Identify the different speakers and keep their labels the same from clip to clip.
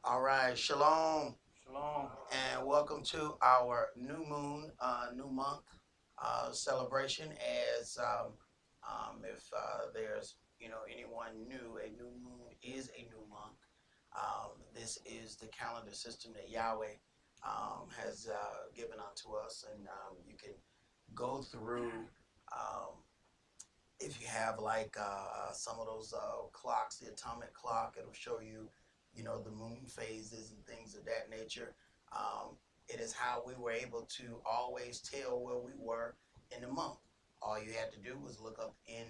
Speaker 1: All right, shalom,
Speaker 2: Shalom.
Speaker 1: and welcome to our new moon, new month celebration. As if there's anyone new, a new moon is a new month. This is the calendar system that Yahweh has given unto us, and you can go through. Um, if you have like some of those clocks, the atomic clock, it'll show you, the moon phases and things of that nature. It is how we were able to always tell where we were in the month. All you had to do was look up in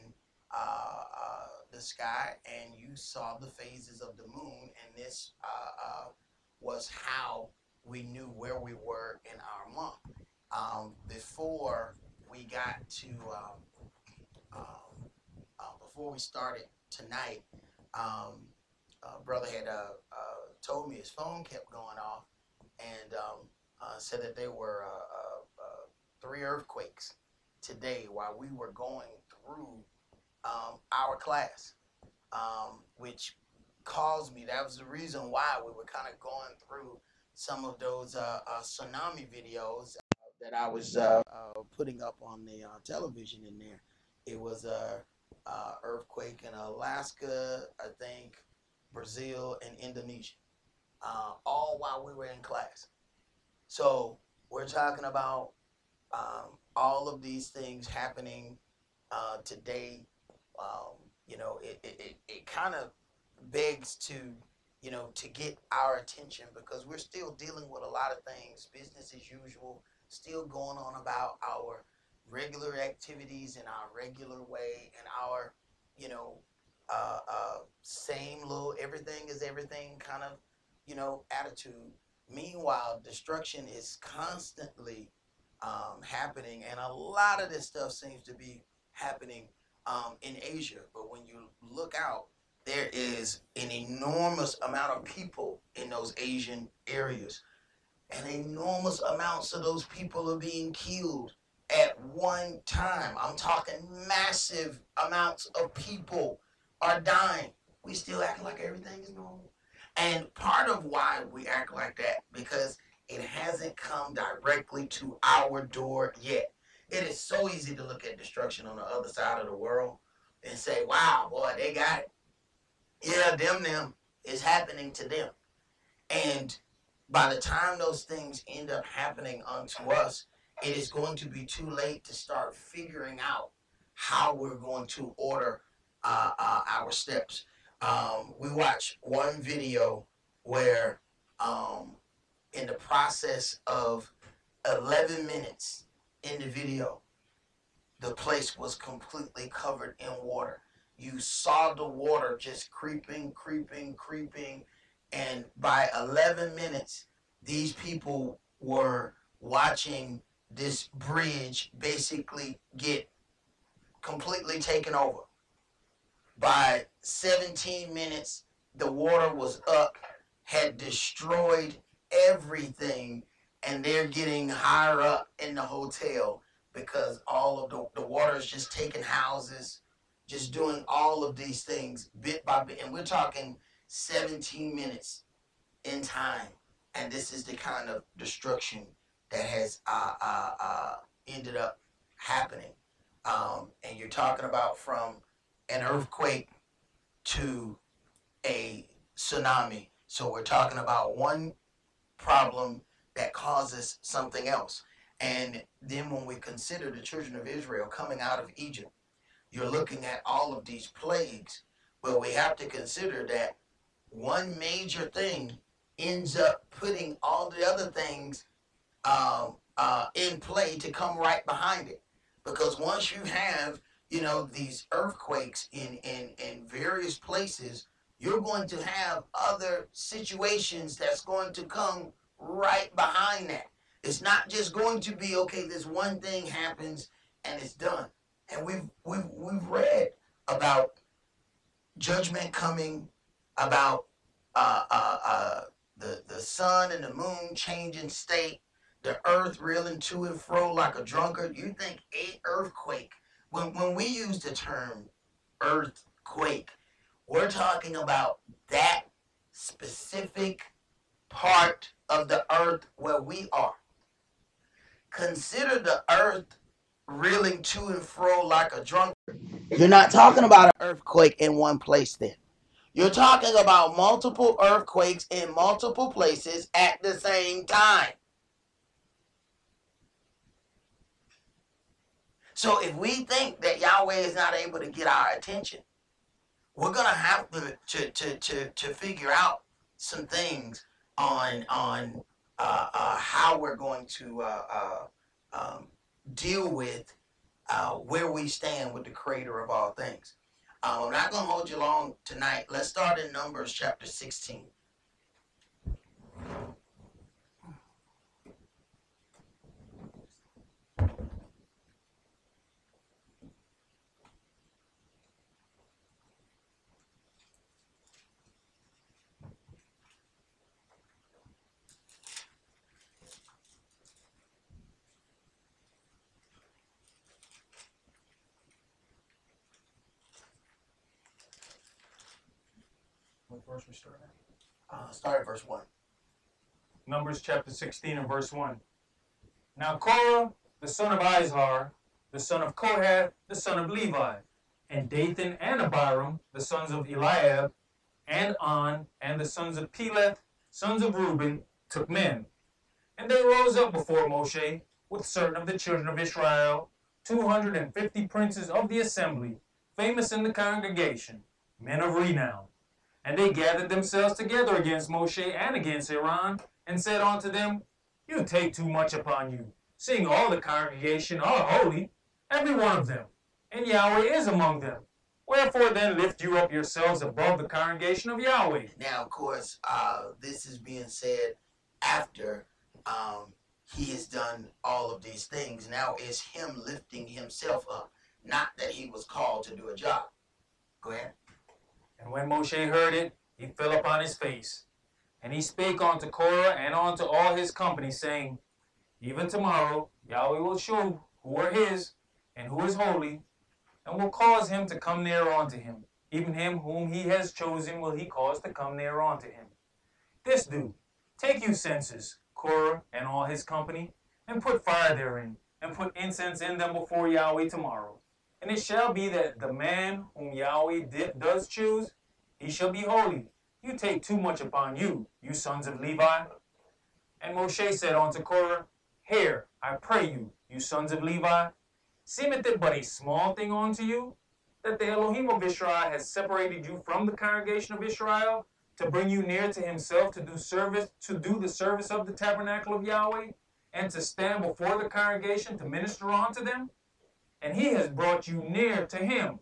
Speaker 1: the sky and you saw the phases of the moon, and this was how we knew where we were in our month. Before we got to before we started tonight, brother had told me his phone kept going off, and said that there were 3 earthquakes today while we were going through our class, which caused me. That was the reason why we were kind of going through some of those tsunami videos that I was putting up on the television in there. It was a earthquake in Alaska, I think, Brazil, and Indonesia, all while we were in class. So we're talking about all of these things happening today. It kind of begs to, to get our attention because we're still dealing with a lot of things, business as usual, still going on about our regular activities in our regular way and our, same little everything is everything kind of, attitude. Meanwhile, destruction is constantly happening, and a lot of this stuff seems to be happening in Asia. But when you look out, there is an enormous amount of people in those Asian areas, and enormous amounts of those people are being killed at one time. I'm talking massive amounts of people are dying. We still act like everything is normal. And part of why we act like that, because it hasn't come directly to our door yet. It is so easy to look at destruction on the other side of the world and say, wow, boy, they got it. Yeah, them is happening to them. And by the time those things end up happening unto us, it is going to be too late to start figuring out how we're going to order our steps. We watched one video where, in the process of 11 minutes in the video, the place was completely covered in water. You saw the water just creeping, creeping, creeping. And by 11 minutes, these people were watching this bridge basically get completely taken over. By 17 minutes, the water was up, had destroyed everything, and they're getting higher up in the hotel because all of the water is just taking houses, just doing all of these things bit by bit. And we're talking 17 minutes in time. And this is the kind of destruction that has ended up happening. And you're talking about from an earthquake to a tsunami. So we're talking about one problem that causes something else. And then when we consider the children of Israel coming out of Egypt, you're looking at all of these plagues, but we have to consider that one major thing ends up putting all the other things in play to come right behind it. Because once you have, these earthquakes in various places, you're going to have other situations that's going to come right behind that. It's not just going to be, okay, this one thing happens and it's done. And we've read about judgment coming, about the sun and the moon changing state, the earth reeling to and fro like a drunkard. You think a earthquake? When we use the term earthquake, we're talking about that specific part of the earth where we are. Consider the earth reeling to and fro like a drunkard. You're not talking about an earthquake in one place then. You're talking about multiple earthquakes in multiple places at the same time. So if we think that Yahweh is not able to get our attention, we're going to have to figure out some things on how we're going to deal with where we stand with the creator of all things. I'm not going to hold you long tonight. Let's start in Numbers chapter 16.
Speaker 2: What verse we start at?
Speaker 1: Start at verse 1.
Speaker 2: Numbers chapter 16 and verse 1. Now Korah, the son of Izhar, the son of Kohath, the son of Levi, and Dathan and Abiram, the sons of Eliab, and On, and the sons of Peleth, sons of Reuben, took men. And they rose up before Moshe with certain of the children of Israel, 250 princes of the assembly, famous in the congregation, men of renown. And they gathered themselves together against Moshe and against Aaron, and said unto them, You take too much upon you, seeing all the congregation are holy, every one of them, and Yahweh is among them. Wherefore then lift you up yourselves above the congregation of Yahweh.
Speaker 1: Now, of course, this is being said after he has done all of these things. Now it's him lifting himself up, not that he was called to do a job. Go ahead.
Speaker 2: And when Moshe heard it, he fell upon his face. And he spake unto Korah and unto all his company, saying, Even tomorrow Yahweh will show who are his, and who is holy, and will cause him to come near unto him. Even him whom he has chosen will he cause to come near unto him. This do, take you censers, Korah and all his company, and put fire therein, and put incense in them before Yahweh tomorrow. And it shall be that the man whom Yahweh does choose, he shall be holy. You take too much upon you, you sons of Levi. And Moshe said unto Korah, Hear, I pray you, you sons of Levi, seemeth it but a small thing unto you, that the Elohim of Israel has separated you from the congregation of Israel, to bring you near to himself to do the service of the tabernacle of Yahweh, and to stand before the congregation to minister unto them? And he has brought you near to him,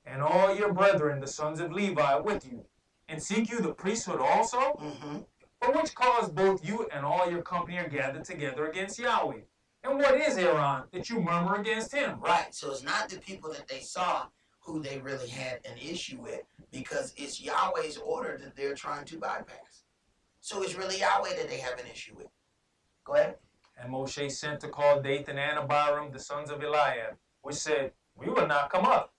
Speaker 2: and all your brethren, the sons of Levi, with you. And seek you the priesthood also?
Speaker 1: Mm-hmm.
Speaker 2: For which cause both you and all your company are gathered together against Yahweh. And what is Aaron, that you murmur against him?
Speaker 1: Right, so it's not the people that they saw who they really had an issue with, because it's Yahweh's order that they're trying to bypass. So it's really Yahweh that they have an issue with. Go ahead.
Speaker 2: And Moshe sent to call Dathan and Abiram, the sons of Eliab, which said, We will not come up.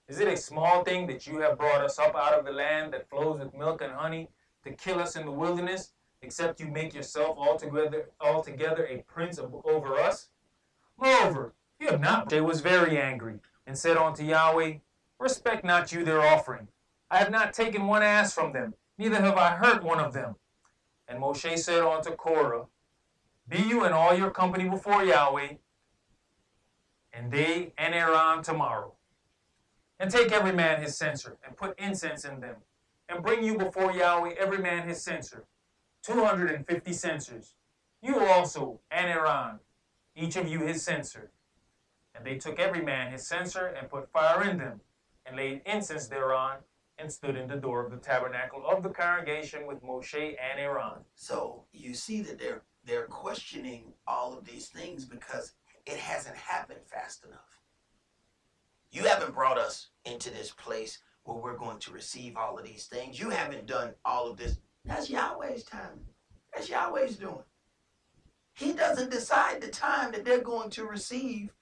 Speaker 2: Is it a small thing that you have brought us up out of the land that flows with milk and honey to kill us in the wilderness, except you make yourself altogether a prince over us? Moreover, you have not. Moshe was very angry, and said unto Yahweh, Respect not you their offering. I have not taken one ass from them, neither have I hurt one of them. And Moshe said unto Korah, Be you and all your company before Yahweh, and they and Aaron tomorrow. And take every man his censer, and put incense in them, and bring you before Yahweh every man his censer, 250 censers. You also, and Aaron, each of you his censer. And they took every man his censer, and put fire in them, and laid incense thereon, and stood in the door of the tabernacle of the congregation with Moshe and Aaron.
Speaker 1: So you see that they're questioning all of these things because it hasn't happened fast enough. You haven't brought us into this place where we're going to receive all of these things. You haven't done all of this. That's Yahweh's time. That's Yahweh's doing. He doesn't decide the time that they're going to receive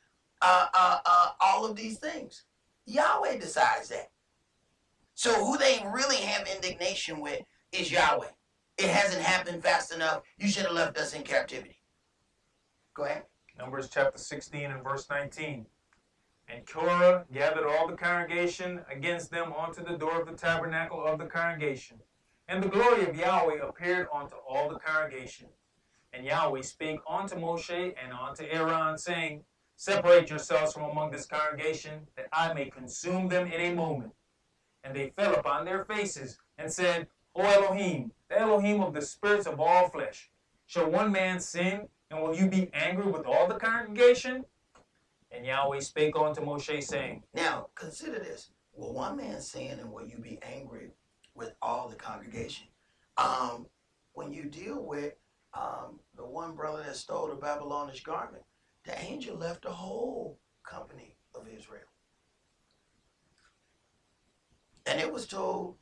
Speaker 1: all of these things. Yahweh decides that. So who they really have indignation with is Yahweh. It hasn't happened fast enough. You should have left us in captivity. Go ahead.
Speaker 2: Numbers chapter 16 and verse 19. And Korah gathered all the congregation against them unto the door of the tabernacle of the congregation. And the glory of Yahweh appeared unto all the congregation. And Yahweh spake unto Moshe and unto Aaron, saying, Separate yourselves from among this congregation, that I may consume them in a moment. And they fell upon their faces, and said, O Elohim, the Elohim of the spirits of all flesh, shall one man sin, and will you be angry with all the congregation? And Yahweh spake unto Moshe, saying,
Speaker 1: Now, consider this. Will one man sin, and will you be angry with all the congregation? When you deal with the one brother that stole the Babylonish garment, the angel left the whole company of Israel. And it was told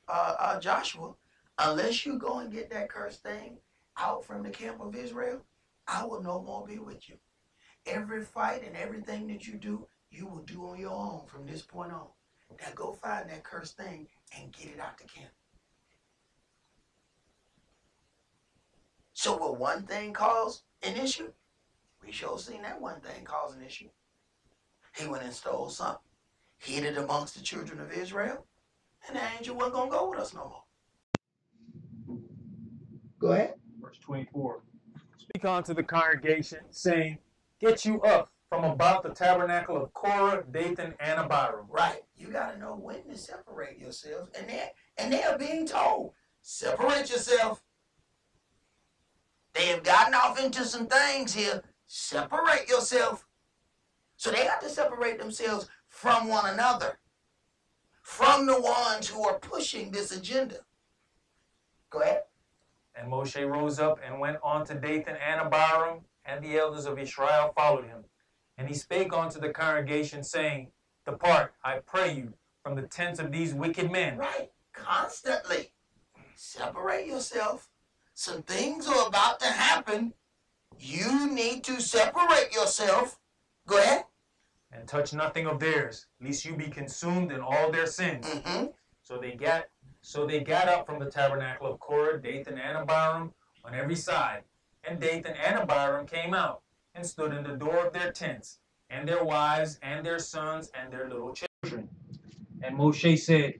Speaker 1: Joshua, unless you go and get that cursed thing out from the camp of Israel, I will no more be with you. Every fight and everything that you do, you will do on your own from this point on. Now go find that cursed thing and get it out the camp. So will one thing cause an issue? We sure seen that one thing cause an issue. He went and stole something, hid it amongst the children of Israel, and the angel wasn't going to go with us no more. Go ahead.
Speaker 2: Verse 24. Speak unto the congregation, saying, Get you up from about the tabernacle of Korah, Dathan, and Abiram.
Speaker 1: Right. You got to know when to separate yourselves. And they are being told, separate yourself. They have gotten off into some things here. Separate yourself. So they got to separate themselves from one another, from the ones who are pushing this agenda. Go ahead.
Speaker 2: And Moshe rose up and went on to Dathan and Abiram, and the elders of Israel followed him. And he spake unto the congregation, saying, Depart, I pray you, from the tents of these wicked men.
Speaker 1: Right. Constantly. Separate yourself. Some things are about to happen. You need to separate yourself. Go ahead.
Speaker 2: And touch nothing of theirs, lest you be consumed in all their sins.
Speaker 1: Mm-hmm.
Speaker 2: So they got up from the tabernacle of Korah, Dathan, and Abiram on every side. And Dathan and Abiram came out, and stood in the door of their tents, and their wives, and their sons, and their little children. And Moshe said,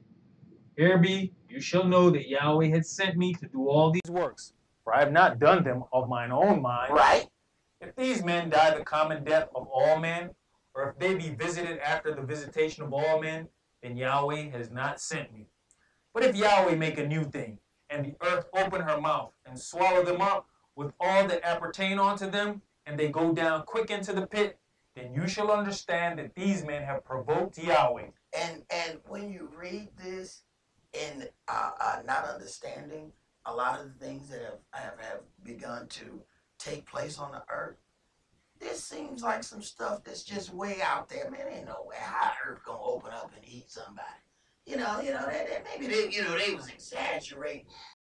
Speaker 2: Hear me, you shall know that Yahweh had sent me to do all these works, for I have not done them of mine own mind.
Speaker 1: Right.
Speaker 2: If these men die the common death of all men, or if they be visited after the visitation of all men, then Yahweh has not sent me. But if Yahweh make a new thing, and the earth open her mouth, and swallow them up with all that appertain unto them, and they go down quick into the pit, then you shall understand that these men have provoked Yahweh.
Speaker 1: And when you read this in not understanding a lot of the things that have begun to take place on the earth, this seems like some stuff that's just way out there. Man, ain't no way how earth gonna open up and eat somebody. That maybe they was exaggerating